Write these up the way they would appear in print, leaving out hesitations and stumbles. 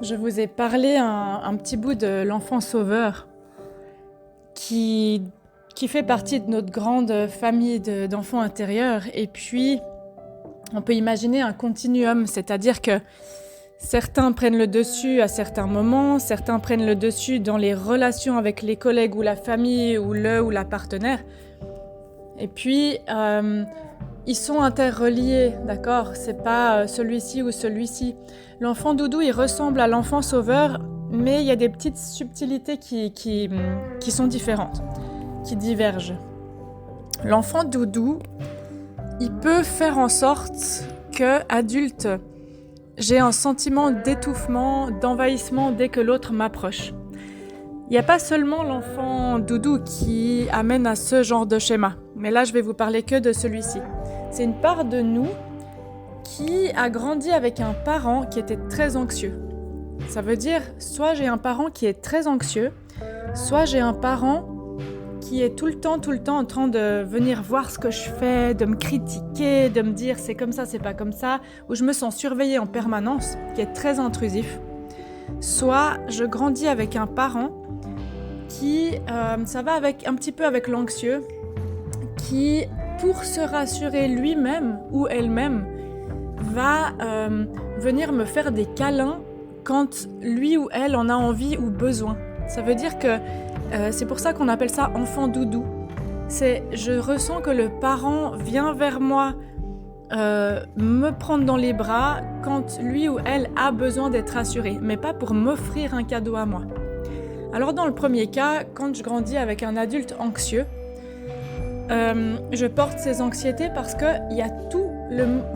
Je vous ai parlé un petit bout de l'enfant sauveur qui, qui fait partie de notre grande famille d'enfants intérieurs. Et puis, on peut imaginer un continuum, c'est-à-dire que certains prennent le dessus à certains moments, certains prennent le dessus dans les relations avec les collègues ou la famille ou le ou la partenaire. Et puis, ils sont interreliés, d'accord? C'est pas celui-ci ou celui-ci. L'enfant doudou, il ressemble à l'enfant sauveur, mais il y a des petites subtilités qui sont différentes, qui divergent. L'enfant doudou, il peut faire en sorte que, adulte, j'ai un sentiment d'étouffement, d'envahissement dès que l'autre m'approche. Il n'y a pas seulement l'enfant doudou qui amène à ce genre de schéma, mais là je vais vous parler que de celui-ci. C'est une part de nous qui a grandi avec un parent qui était très anxieux. Ça veut dire, soit j'ai un parent qui est très anxieux, soit j'ai un parent qui est tout le temps en train de venir voir ce que je fais, de me critiquer, de me dire c'est comme ça, c'est pas comme ça, où je me sens surveillée en permanence, qui est très intrusif. Soit je grandis avec un parent qui, ça va avec, un petit peu avec l'anxieux, qui, pour se rassurer lui-même ou elle-même, va venir me faire des câlins quand lui ou elle en a envie ou besoin. Ça veut dire que c'est pour ça qu'on appelle ça enfant doudou. Je ressens que le parent vient vers moi me prendre dans les bras quand lui ou elle a besoin d'être rassuré, mais pas pour m'offrir un cadeau à moi. Alors dans le premier cas, quand je grandis avec un adulte anxieux, je porte ces anxiétés parce qu'il y a tout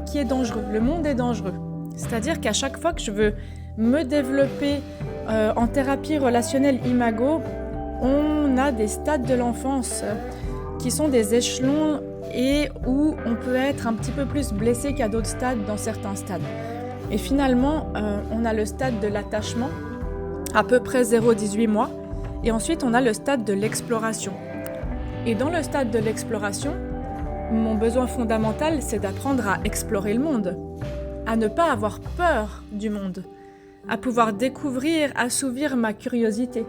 qui est dangereux. Le monde est dangereux. C'est-à-dire qu'à chaque fois que je veux me développer en thérapie relationnelle imago, on a des stades de l'enfance qui sont des échelons et où on peut être un petit peu plus blessé qu'à d'autres stades dans certains stades. Et finalement, on a le stade de l'attachement, à peu près 0-18 mois, et ensuite on a le stade de l'exploration. Et dans le stade de l'exploration, mon besoin fondamental, c'est d'apprendre à explorer le monde, à ne pas avoir peur du monde, à pouvoir découvrir, assouvir ma curiosité.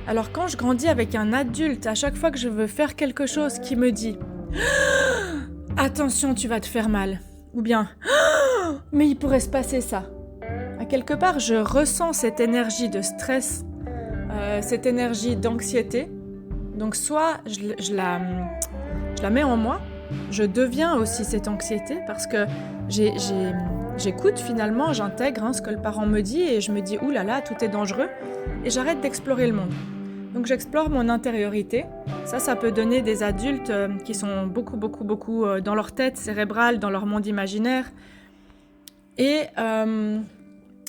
Alors quand je grandis avec un adulte, à chaque fois que je veux faire quelque chose qui me dit « Attention, tu vas te faire mal » ou bien « Mais il pourrait se passer ça ». À quelque part, je ressens cette énergie de stress, cette énergie d'anxiété. Donc soit je la mets en moi, je deviens aussi cette anxiété parce que j'écoute finalement, j'intègre ce que le parent me dit et je me dis « Ouh là là, tout est dangereux » et j'arrête d'explorer le monde. Donc j'explore mon intériorité. Ça peut donner des adultes qui sont beaucoup dans leur tête cérébrale, dans leur monde imaginaire. Et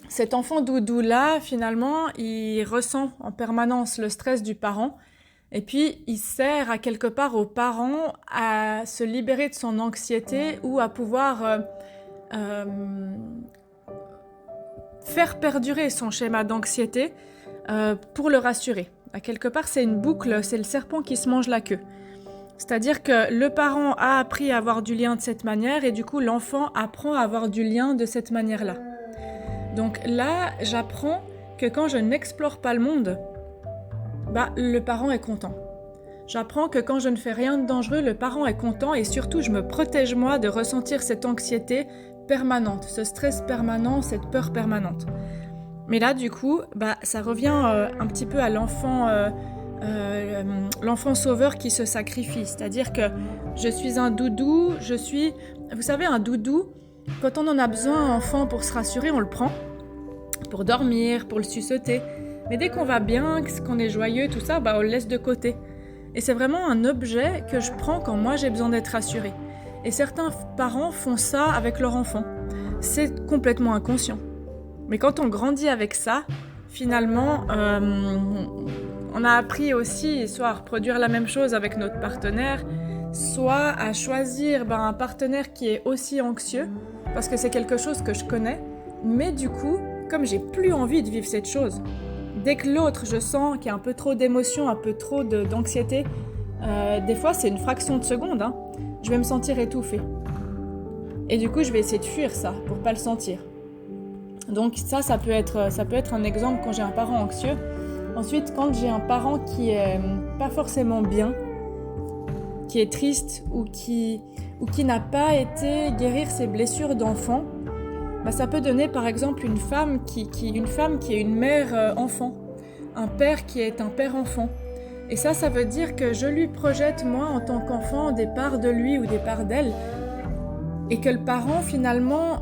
cet enfant doudou-là, finalement, il ressent en permanence le stress du parent. Et puis, il sert à quelque part au parent à se libérer de son anxiété ou à pouvoir faire perdurer son schéma d'anxiété pour le rassurer. À quelque part, c'est une boucle, c'est le serpent qui se mange la queue. C'est-à-dire que le parent a appris à avoir du lien de cette manière et du coup, l'enfant apprend à avoir du lien de cette manière-là. Donc là, j'apprends que quand je n'explore pas le monde, le parent est content. J'apprends que quand je ne fais rien de dangereux, le parent est content et surtout, je me protège moi de ressentir cette anxiété permanente, ce stress permanent, cette peur permanente. Mais là, du coup, ça revient un petit peu à l'enfant sauveur qui se sacrifie. C'est-à-dire que je suis un doudou, vous savez, un doudou, quand on en a besoin, enfant, pour se rassurer, on le prend, pour dormir, pour le suçoter. Mais dès qu'on va bien, qu'on est joyeux, tout ça, on le laisse de côté. Et c'est vraiment un objet que je prends quand moi j'ai besoin d'être rassurée. Et certains parents font ça avec leur enfant. C'est complètement inconscient. Mais quand on grandit avec ça, finalement, on a appris aussi soit à reproduire la même chose avec notre partenaire, soit à choisir un partenaire qui est aussi anxieux, parce que c'est quelque chose que je connais. Mais du coup, comme j'ai plus envie de vivre cette chose, dès que l'autre, je sens qu'il y a un peu trop d'émotions, un peu trop d'anxiété, des fois c'est une fraction de seconde, je vais me sentir étouffée. Et du coup, je vais essayer de fuir ça pour pas le sentir. Donc ça peut être un exemple quand j'ai un parent anxieux. Ensuite, quand j'ai un parent qui est pas forcément bien, qui est triste ou qui n'a pas été guérir ses blessures d'enfant, bah ça peut donner par exemple une femme qui est une mère enfant, un père qui est un père enfant. Et ça veut dire que je lui projette moi en tant qu'enfant des parts de lui ou des parts d'elle, et que le parent finalement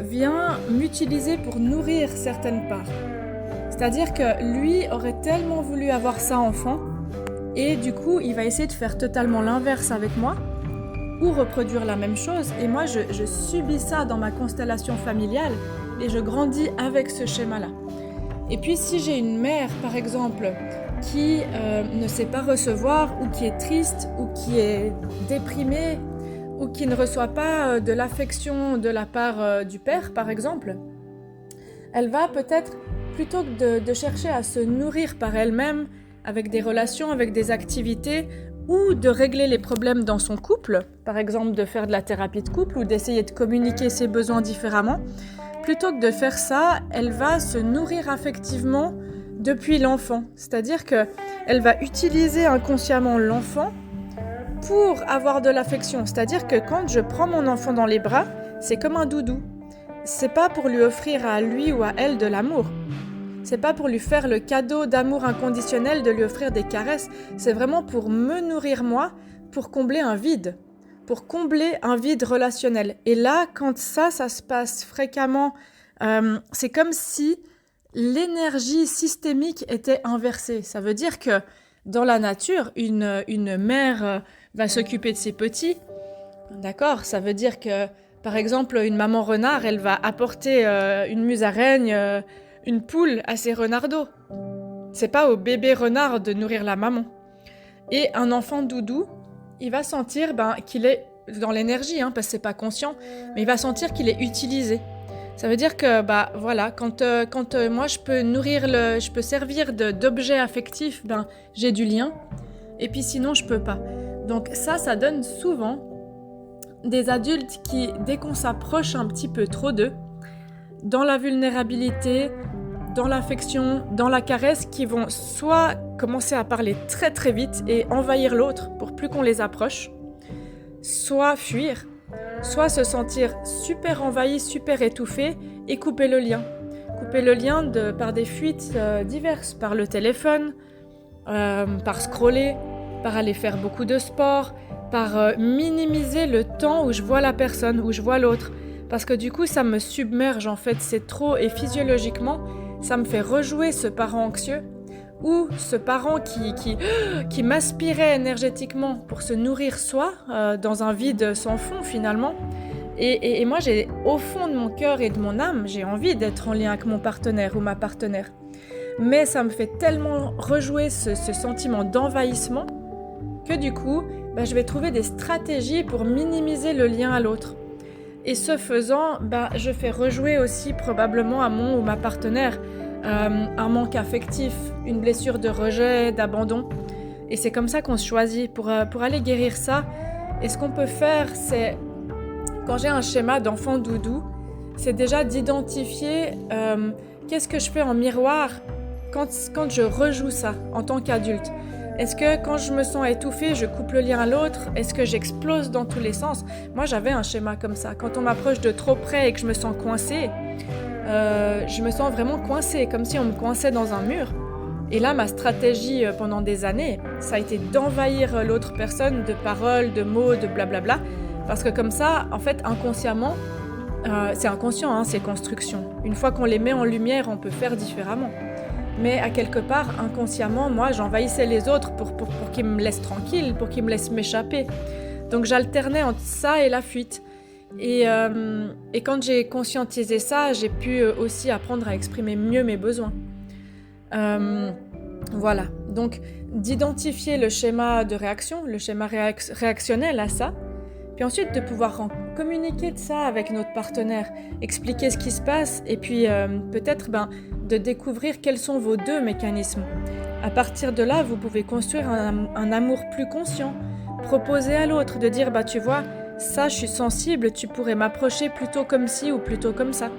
vient m'utiliser pour nourrir certaines parts. C'est-à-dire que lui aurait tellement voulu avoir ça enfant, et du coup il va essayer de faire totalement l'inverse avec moi, ou reproduire la même chose, et moi je subis ça dans ma constellation familiale, et je grandis avec ce schéma-là. Et puis si j'ai une mère par exemple qui ne sait pas recevoir, ou qui est triste, ou qui est déprimée, ou qui ne reçoit pas de l'affection de la part du père par exemple, elle va peut-être, plutôt que de chercher à se nourrir par elle-même avec des relations, avec des activités, ou de régler les problèmes dans son couple, par exemple de faire de la thérapie de couple ou d'essayer de communiquer ses besoins différemment, plutôt que de faire ça, elle va se nourrir affectivement depuis l'enfant. C'est-à-dire qu'elle va utiliser inconsciemment l'enfant pour avoir de l'affection. C'est-à-dire que quand je prends mon enfant dans les bras, c'est comme un doudou. C'est pas pour lui offrir à lui ou à elle de l'amour. C'est pas pour lui faire le cadeau d'amour inconditionnel, de lui offrir des caresses. C'est vraiment pour me nourrir moi, pour combler un vide. Pour combler un vide relationnel. Et là, quand ça se passe fréquemment, c'est comme si l'énergie systémique était inversée. Ça veut dire que dans la nature, une mère va s'occuper de ses petits. D'accord ? Ça veut dire que, par exemple, une maman renard, elle va apporter une musaraigne, une poule à ses renardeaux. C'est pas au bébé renard de nourrir la maman. Et un enfant doudou, il va sentir qu'il est dans l'énergie, parce que c'est pas conscient, mais il va sentir qu'il est utilisé. Ça veut dire que voilà, quand moi je peux servir d'objet affectif, j'ai du lien, et puis sinon je peux pas. Donc ça donne souvent des adultes qui, dès qu'on s'approche un petit peu trop d'eux, dans la vulnérabilité, dans l'affection, dans la caresse, qui vont soit commencer à parler très très vite et envahir l'autre pour plus qu'on les approche, soit fuir, soit se sentir super envahi, super étouffé et couper le lien. Couper le lien par des fuites diverses, par le téléphone, par scroller, par aller faire beaucoup de sport, par minimiser le temps où je vois la personne, où je vois l'autre. Parce que du coup, ça me submerge en fait, c'est trop, et physiologiquement, ça me fait rejouer ce parent anxieux ou ce parent qui m'aspirait énergétiquement pour se nourrir soi dans un vide sans fond finalement. Et moi, au fond de mon cœur et de mon âme, j'ai envie d'être en lien avec mon partenaire ou ma partenaire. Mais ça me fait tellement rejouer ce sentiment d'envahissement que du coup, je vais trouver des stratégies pour minimiser le lien à l'autre. Et ce faisant, je fais rejouer aussi probablement à mon ou ma partenaire un manque affectif, une blessure de rejet, d'abandon. Et c'est comme ça qu'on se choisit pour aller guérir ça. Et ce qu'on peut faire, c'est, quand j'ai un schéma d'enfant doudou, c'est déjà d'identifier qu'est-ce que je fais en miroir quand je rejoue ça en tant qu'adulte. Est-ce que quand je me sens étouffée, je coupe le lien à l'autre ? Est-ce que j'explose dans tous les sens ? Moi, j'avais un schéma comme ça. Quand on m'approche de trop près et que je me sens coincée, je me sens vraiment coincée, comme si on me coinçait dans un mur. Et là, ma stratégie pendant des années, ça a été d'envahir l'autre personne de paroles, de mots, de blablabla. Parce que comme ça, en fait, inconsciemment, c'est inconscient, ces constructions. Une fois qu'on les met en lumière, on peut faire différemment. Mais à quelque part, inconsciemment, moi, j'envahissais les autres pour qu'ils me laissent tranquille, pour qu'ils me laissent m'échapper. Donc j'alternais entre ça et la fuite. Et quand j'ai conscientisé ça, j'ai pu aussi apprendre à exprimer mieux mes besoins. Voilà. Donc d'identifier le schéma de réaction, le schéma réactionnel à ça, puis ensuite de pouvoir communiquer de ça avec notre partenaire, expliquer ce qui se passe, et puis peut-être de découvrir quels sont vos deux mécanismes. À partir de là, vous pouvez construire un amour plus conscient, proposer à l'autre de dire tu vois, ça je suis sensible, tu pourrais m'approcher plutôt comme ci ou plutôt comme ça.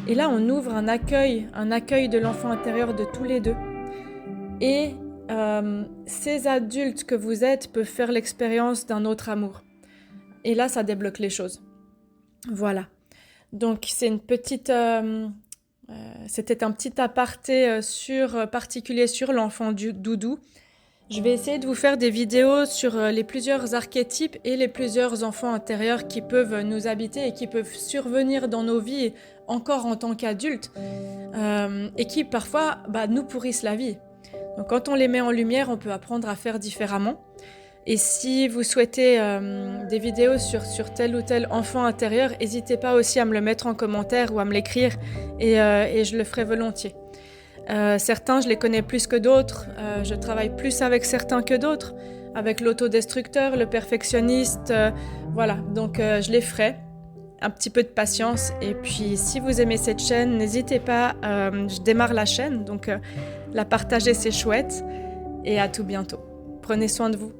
Et là, on ouvre un accueil de l'enfant intérieur de tous les deux. Et ces adultes que vous êtes peuvent faire l'expérience d'un autre amour. Et là, ça débloque les choses. Voilà. Donc, c'est une petite... c'était un petit aparté particulier sur l'enfant doudou. Je vais essayer de vous faire des vidéos sur les plusieurs archétypes et les plusieurs enfants intérieurs qui peuvent nous habiter et qui peuvent survenir dans nos vies encore en tant qu'adultes et qui parfois nous pourrissent la vie. Donc quand on les met en lumière, on peut apprendre à faire différemment. Et si vous souhaitez des vidéos sur tel ou tel enfant intérieur, n'hésitez pas aussi à me le mettre en commentaire ou à me l'écrire et je le ferai volontiers. Certains, je les connais plus que d'autres. Je travaille plus avec certains que d'autres, avec l'autodestructeur, le perfectionniste. Voilà, donc je les ferai. Un petit peu de patience. Et puis, si vous aimez cette chaîne, n'hésitez pas. Je démarre la chaîne, donc la partager, c'est chouette. Et à tout bientôt. Prenez soin de vous.